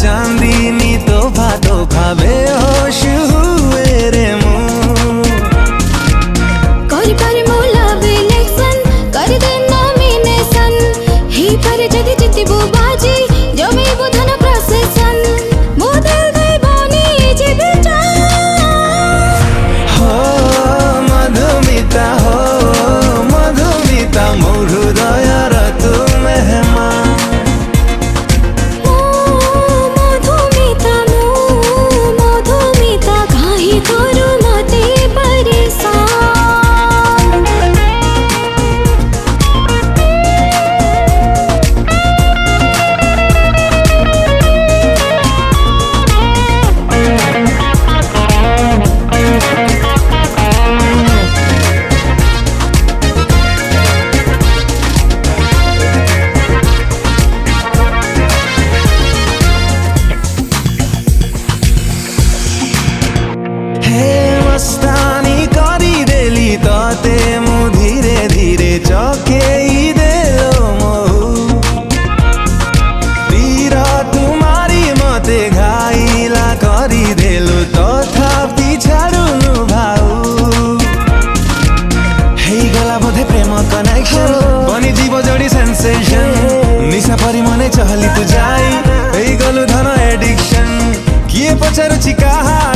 चांदीनी तोहफा तोहफा बेहोश हुए रे मु करी पारे मो लव इलेक्शन कर दे नॉमिनेशन ही पर जदी जितबो बाजी जमे बुधन प्रोसेसन मो दिल दे बनी जीविता हो मधुमिता मोर हृदयर तू मेहमान मस्तानी करी देली ताते मु धीरे धीरे चौके देलो महू तीर तुम्हारी मते घाइला करी देलो तथापि छाडुनु भाऊ हे गला बोधे प्रेम कनेक्शन बनी जीव जोड़ी सेंसेशन निशा परी मने चहली तू जाई हे गलु धन एडिक्शन किए पचारुची कहा